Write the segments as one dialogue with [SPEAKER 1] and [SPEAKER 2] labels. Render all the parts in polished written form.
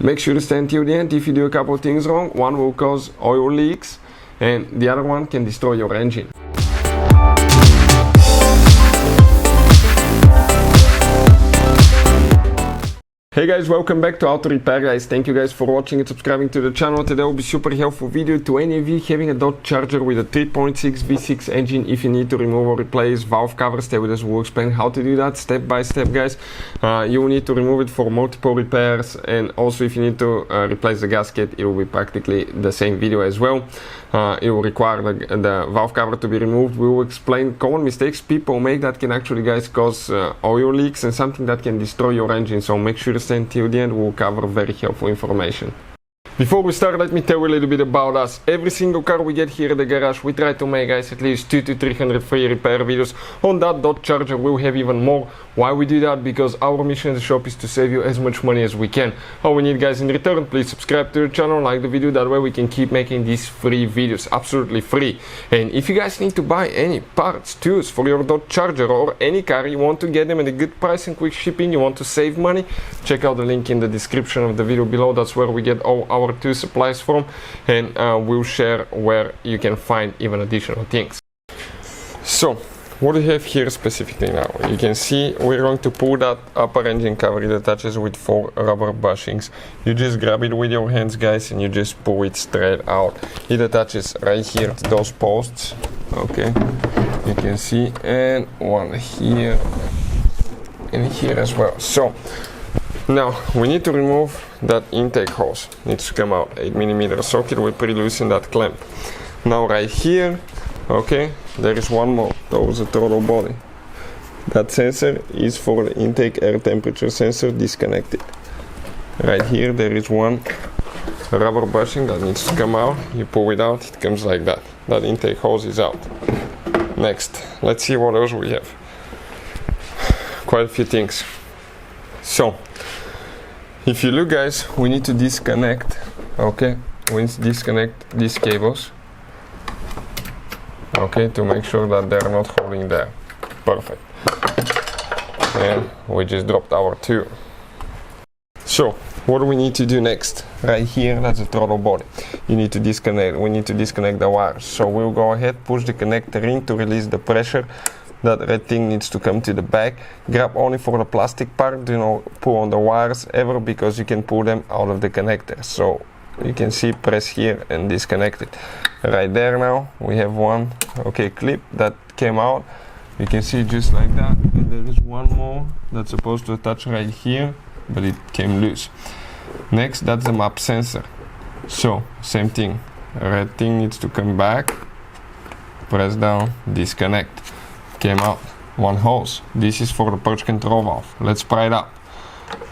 [SPEAKER 1] Make sure to stay until the end. If you do a couple of things wrong, one will cause oil leaks and the other one can destroy your engine. Hey guys, welcome back to Auto Repair guys. Thank you guys for watching and subscribing to the channel. Today will be super helpful video to any of you having a Dodge Charger with a 3.6 V6 engine. If you need to remove or replace valve covers, stay with us. We'll explain how to do that step by step guys. You will need to remove it for multiple repairs, and also if you need to replace the gasket, it will be practically the same video as well. It will require the valve cover to be removed. We will explain common mistakes people make that can actually guys cause oil leaks and something that can destroy your engine, so make sure to stay until the end. We'll cover very helpful information. Before we start, let me tell you a little bit about us. Every single car we get here at the garage, we try to make guys at least 200 to 300 free repair videos. On that Dodge Charger we'll have even more. Why we do that? Because our mission in the shop is to save you as much money as we can. All we need guys in return, please subscribe to the channel, like the video, that way we can keep making these free videos, absolutely free. And if you guys need to buy any parts, tools for your Dodge Charger or any car, you want to get them at a good price and quick shipping, you want to save money, check out the link in the description of the video below. That's where we get all our tool supplies from, and we'll share where you can find even additional things. So what we have here specifically now, you can see we're going to pull that upper engine cover. It attaches with 4 rubber bushings. You just grab it with your hands guys and you just pull it straight out. It attaches right here to those posts, okay, you can see, and one here and here as well. So now we need to remove that intake hose. Needs to come out, 8mm socket. We pre-loosen that clamp. Now right here, okay, there is one more. Towards the throttle body. That sensor is for the intake air temperature sensor, disconnected. Right here there is one rubber bushing that needs to come out. You pull it out, it comes like that. That intake hose is out. Next, let's see what else we have. Quite a few things. So if you look guys, we need to disconnect, okay, we need to disconnect these cables, okay, to make sure that they're not holding there. Perfect. And we just dropped our tool. So what do we need to do next? Right here, that's the throttle body. You need to disconnect, we need to disconnect the wires. So we'll go ahead, push the connector in to release the pressure. That red thing needs to come to the back. Grab only for the plastic part, do not pull on the wires ever, because you can pull them out of the connector. So you can see, press here and disconnect it. Right there now, we have one, okay, clip that came out. You can see just like that. And there is one more that's supposed to attach right here, but it came loose. Next, that's the map sensor. So, same thing. Red thing needs to come back. Press down, disconnect. Came out. One hose. This is for the purge control valve. Let's pry it up.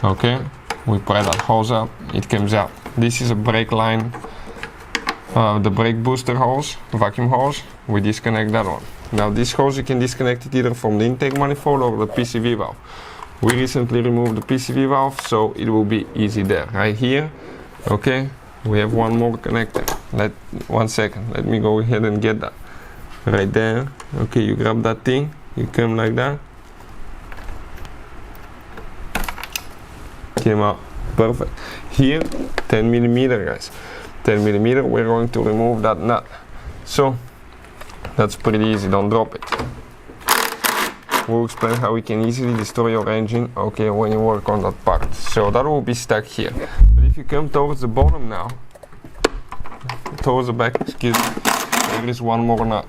[SPEAKER 1] Okay, we pry that hose up, it comes out. This is a brake line, the brake booster hose, vacuum hose. We disconnect that one. Now this hose you can disconnect it either from the intake manifold or the Pcv valve. We recently removed the Pcv valve, so it will be easy there. Right here, okay, we have one more connector. One second, let me go ahead and get that. Right there, okay, you grab that thing, you come like that, came out, perfect. Here, 10mm guys, 10mm, we're going to remove that nut. So that's pretty easy, don't drop it. We'll explain how we can easily destroy your engine, okay, when you work on that part. So that will be stuck here. But if you come towards the bottom now, towards the back, excuse me, there is one more nut.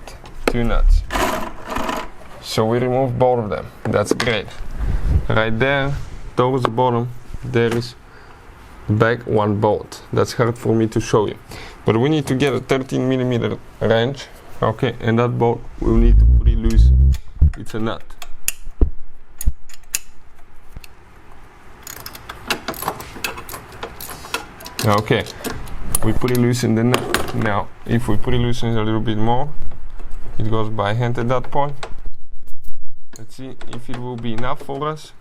[SPEAKER 1] 2 nuts. So we remove both of them. That's great. Right there, towards the bottom, there is back one bolt. That's hard for me to show you. But we need to get a 13mm wrench. Okay, and that bolt we'll need to pre-loose. It's a nut. Okay, we pre-loosen the nut. Now, if we pre-loosen a little bit more, it goes by hand at that point. Let's see if it will be enough for us.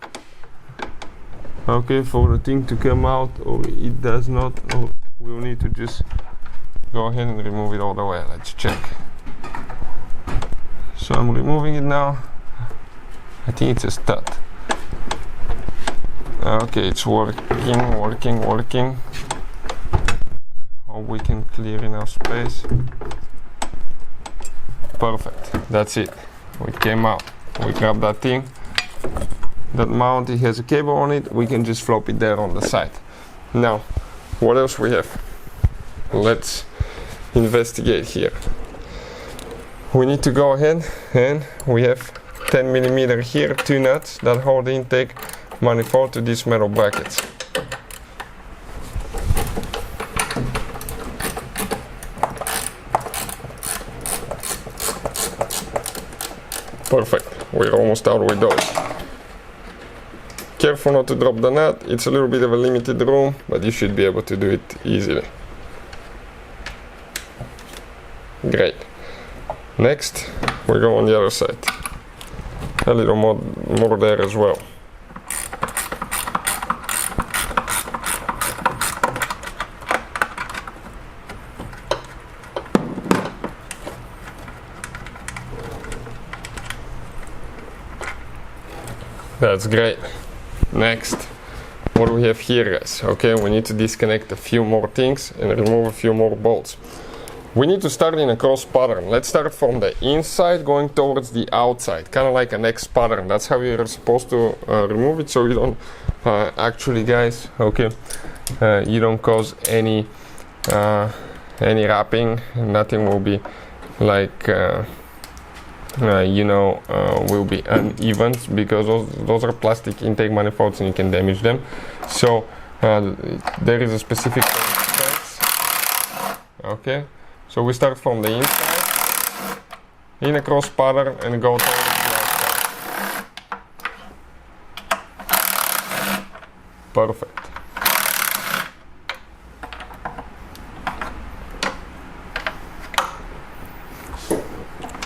[SPEAKER 1] Okay, for the thing to come out, or it does not, or we'll need to just go ahead and remove it all the way. Let's check. So I'm removing it now. I think it's a stud. Okay, it's working. Oh, we can clear enough space. Perfect, that's it. We came out, we grab that thing. That mount, it has a cable on it, we can just flop it there on the side. Now, what else we have? Let's investigate here. We need to go ahead and we have 10mm here, 2 nuts that hold the intake manifold to these metal brackets. Perfect, we're almost out with those. Careful not to drop the nut, it's a little bit of a limited room, but you should be able to do it easily. Great. Next, we go on the other side. A little more there as well. That's great. Next, what do we have here, guys? Okay, we need to disconnect a few more things and remove a few more bolts. We need to start in a cross pattern. Let's start from the inside going towards the outside, kind of like an X pattern. That's how you're supposed to remove it, so you don't actually, guys, okay, you don't cause any wrapping. Nothing will be like will be uneven, because those are plastic intake manifolds and you can damage them. So there is a specific stance. Okay, so we start from the inside in a cross pattern and go towards the outside. Perfect.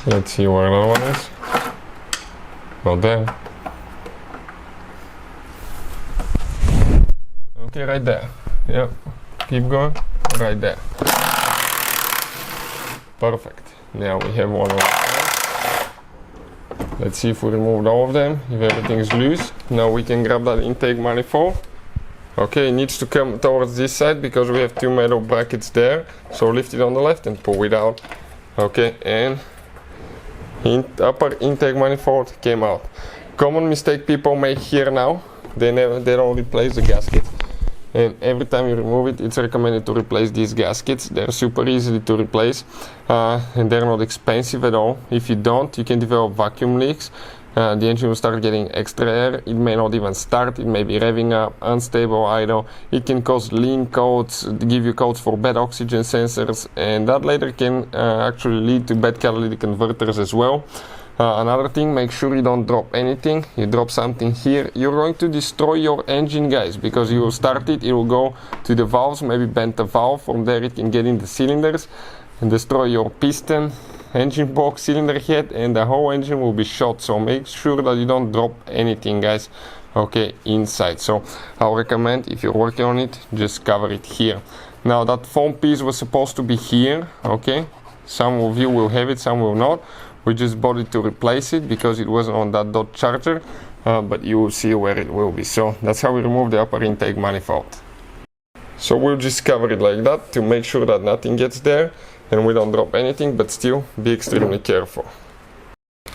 [SPEAKER 1] Let's see where the other one is. Not there. Okay, right there. Yep. Keep going. Right there. Perfect. Now we have one on the side. Let's see if we removed all of them. If everything is loose, now we can grab that intake manifold. Okay, it needs to come towards this side because we have 2 metal brackets there. So lift it on the left and pull it out. Okay, and upper intake manifold came out. Common mistake people make here now, they don't replace the gasket, and every time you remove it, it's recommended to replace these gaskets. They're super easy to replace and they're not expensive at all. If you don't, you can develop vacuum leaks. The engine will start getting extra air, it may not even start, it may be revving up, unstable, idle. It can cause lean codes, give you codes for bad oxygen sensors, and that later can actually lead to bad catalytic converters as well. Another thing, make sure you don't drop anything. You drop something here, you're going to destroy your engine, guys, because you will start it, it will go to the valves, maybe bend the valve, from there it can get in the cylinders and destroy your piston, engine box, cylinder head, and the whole engine will be shot. So make sure that you don't drop anything, guys, okay, inside. So I'll recommend, if you're working on it, just cover it here. Now that foam piece was supposed to be here, okay, some of you will have it, some will not. We just bought it to replace it because it wasn't on that dot charger, but you will see where it will be. So that's how we remove the upper intake manifold. So we'll just cover it like that to make sure that nothing gets there and we don't drop anything, but still be extremely careful.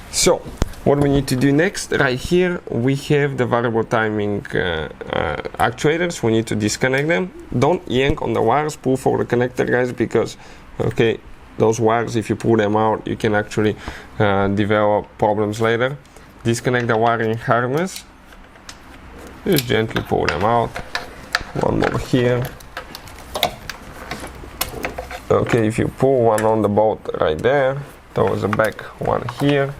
[SPEAKER 1] So what we need to do next, right here we have the variable timing actuators. We need to disconnect them. Don't yank on the wires, pull for the connector, guys, because okay, those wires, if you pull them out, you can actually develop problems later. Disconnect the wiring harness, just gently pull them out. One more here. Okay, if you pull one on the bolt right there, towards the back, one here.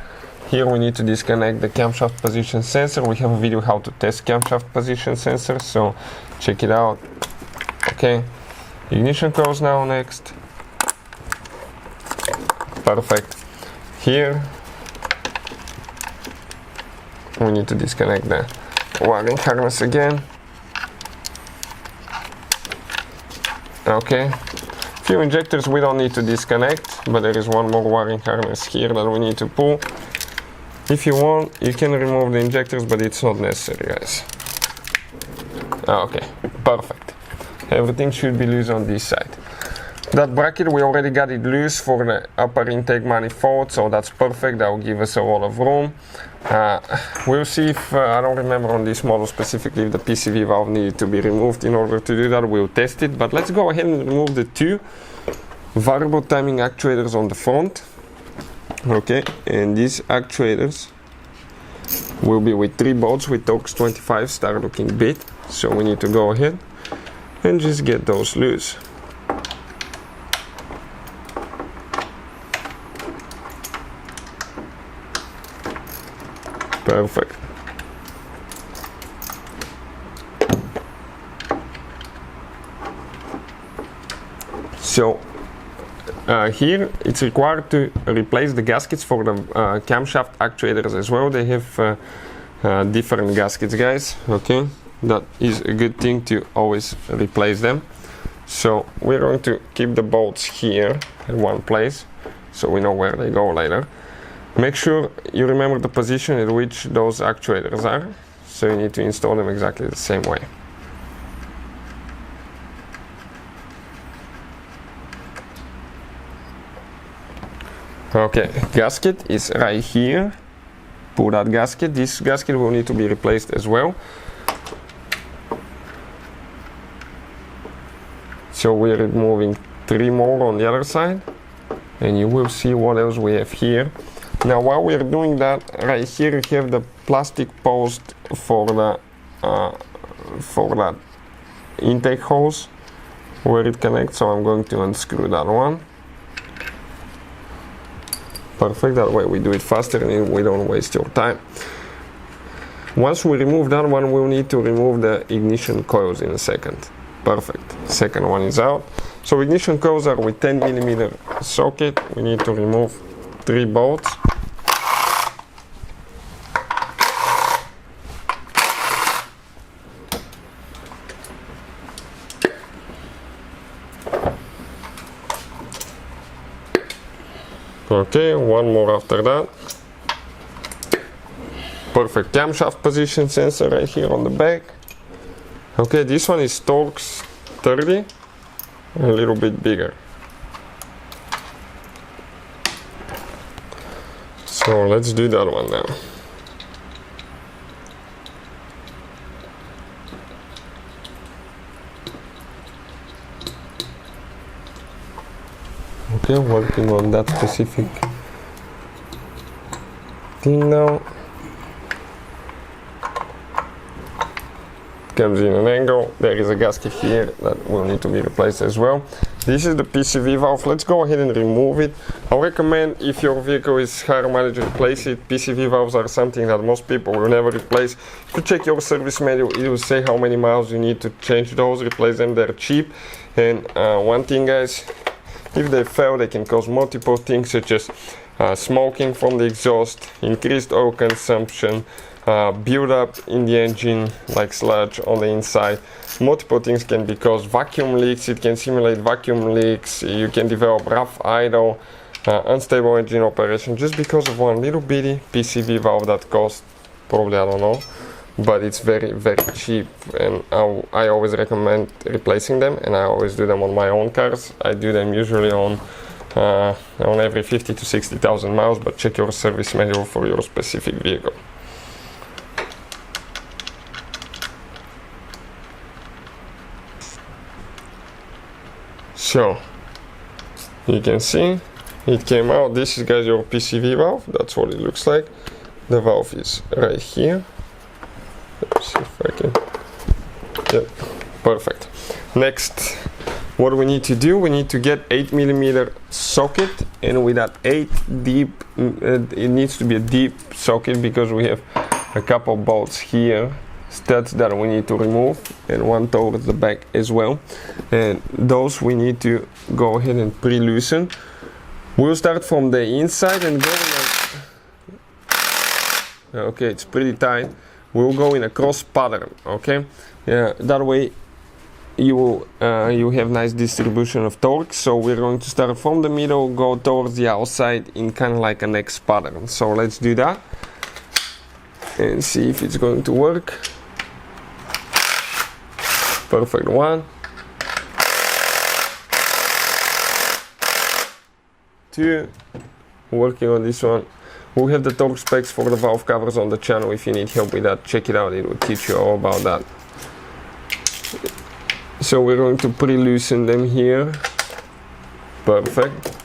[SPEAKER 1] Here we need to disconnect the camshaft position sensor. We have a video how to test camshaft position sensor, so check it out. Okay, ignition coils now next. Perfect. Here we need to disconnect the wiring harness again. Okay, few injectors we don't need to disconnect, but there is one more wiring harness here that we need to pull. If you want, you can remove the injectors, but it's not necessary, guys. Okay, perfect. Everything should be loose on this side. That bracket, we already got it loose for the upper intake manifold, so that's perfect. That will give us a lot of room. We'll see if, I don't remember on this model specifically if the Pcv valve needed to be removed. In order to do that, we'll test it. But let's go ahead and remove the two variable timing actuators on the front. Okay, and these actuators will be with 3 bolts with Torx 25 star looking bit. So we need to go ahead and just get those loose. Perfect. So here it's required to replace the gaskets for the camshaft actuators as well. They have different gaskets, guys. Okay, that is a good thing to always replace them. So we're going to keep the bolts here in one place so we know where they go later. Make sure you remember the position at which those actuators are, so you need to install them exactly the same way. Okay, gasket is right here. Pull that gasket. This gasket will need to be replaced as well. So we're removing 3 more on the other side, and you will see what else we have here. Now while we're doing that, right here you have the plastic post for that intake hose where it connects, so I'm going to unscrew that one. Perfect, that way we do it faster and we don't waste your time. Once we remove that one, we'll need to remove the ignition coils in a second. Perfect, second one is out. So ignition coils are with 10mm socket. We need to remove 3 bolts. Okay, one more after that. Perfect, camshaft position sensor right here on the back. Okay, this one is Torx 30, a little bit bigger. So let's do that one now. Okay, working on that specific thing now. Comes in an angle. There is a gasket here that will need to be replaced as well. This is the Pcv valve. Let's go ahead and remove it. I recommend, if your vehicle is higher mileage, replace it. Pcv valves are something that most people will never replace. If you check your service manual, it will say how many miles you need to change those, replace them. They're cheap. And one thing, guys, if they fail, they can cause multiple things such as smoking from the exhaust, increased oil consumption, build up in the engine like sludge on the inside. Multiple things can be caused. Vacuum leaks, it can simulate vacuum leaks. You can develop rough idle, unstable engine operation just because of one little bitty Pcv valve that costs probably, I don't know, but it's very, very cheap, and I always recommend replacing them, and I always do them on my own cars. I do them usually on every 50 to 60,000 miles, but check your service manual for your specific vehicle. So you can see it came out. This is, guys, your Pcv valve. That's what it looks like. The valve is right here. Let's see if I can. Yep, perfect. Next, what we need to do, we need to get 8mm socket, and with that 8 deep, it needs to be a deep socket because we have a couple bolts here, studs that we need to remove, and one towards the back as well, and those we need to go ahead and pre-loosen. We'll start from the inside and go in okay, it's pretty tight. We'll go in a cross pattern, okay? Yeah, that way you have nice distribution of torque. So we're going to start from the middle, go towards the outside in kind of like an X pattern. So let's do that and see if it's going to work. Perfect. 1, 2. Working on this one. We have the torque specs for the valve covers on the channel. If you need help with that, check it out. It will teach you all about that. So we're going to pre-loosen them here. Perfect.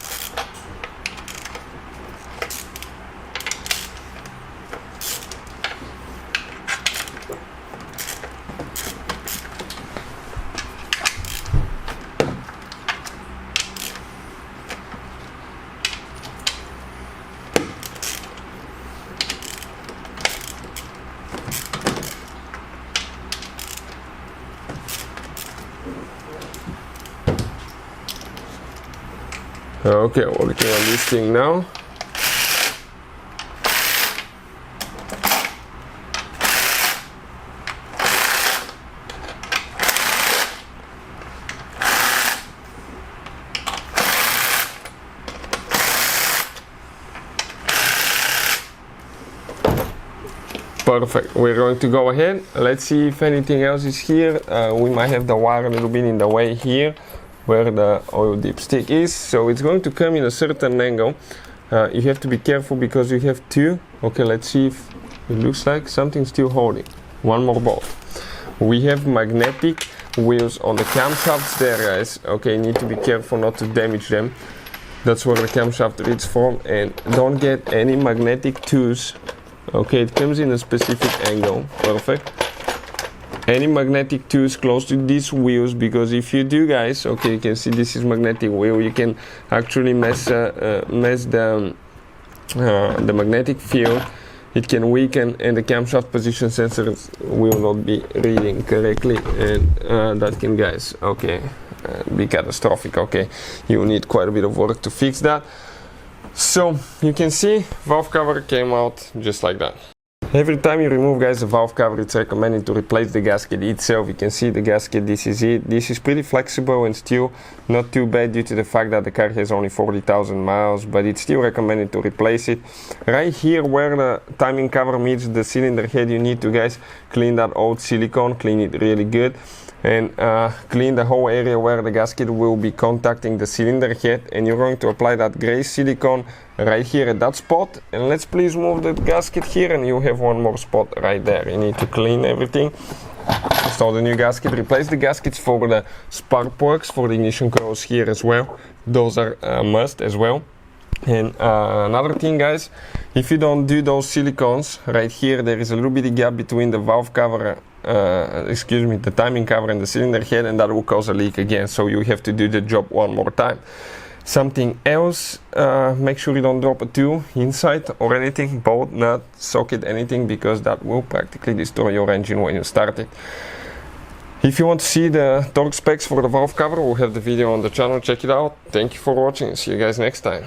[SPEAKER 1] Okay, working on this thing now. Perfect. We're going to go ahead. Let's see if anything else is here. We might have the wire a little bit in the way here, where the oil dipstick is, so it's going to come in a certain angle. You have to be careful because you have two. Okay, let's see if it looks like something's still holding. One more bolt. We have magnetic wheels on the camshafts there, guys. Okay, need to be careful not to damage them. That's where the camshaft reads from, and don't get any magnetic tools. Okay, it comes in a specific angle. Perfect. Any magnetic tools close to these wheels, because if you do, guys, okay, you can see this is magnetic wheel, you can actually mess the magnetic field. It can weaken, and the camshaft position sensors will not be reading correctly, and that can, guys, okay, be catastrophic. Okay, you need quite a bit of work to fix that. So you can see valve cover came out just like that. Every time you remove, guys, the valve cover, it's recommended to replace the gasket itself. You can see the gasket, this is it. This is pretty flexible and still not too bad due to the fact that the car has only 40,000 miles, but it's still recommended to replace it. Right here where the timing cover meets the cylinder head, you need to, guys, clean that old silicone, clean it really good, and clean the whole area where the gasket will be contacting the cylinder head, and you're going to apply that gray silicone right here at that spot. And let's please move the gasket here, and you have one more spot right there. You need to clean everything, install the new gasket, replace the gaskets for the spark plugs for the ignition coils here as well. Those are must as well. And another thing, guys, if you don't do those silicones right here, there is a little bit of gap between the valve cover, the timing cover and the cylinder head, and that will cause a leak again, so you have to do the job one more time. Something else, make sure you don't drop a tool inside or anything, bolt, nut, socket, anything, because that will practically destroy your engine when you start it. If you want to see the torque specs for the valve cover, we'll have the video on the channel, check it out. Thank you for watching, see you guys next time.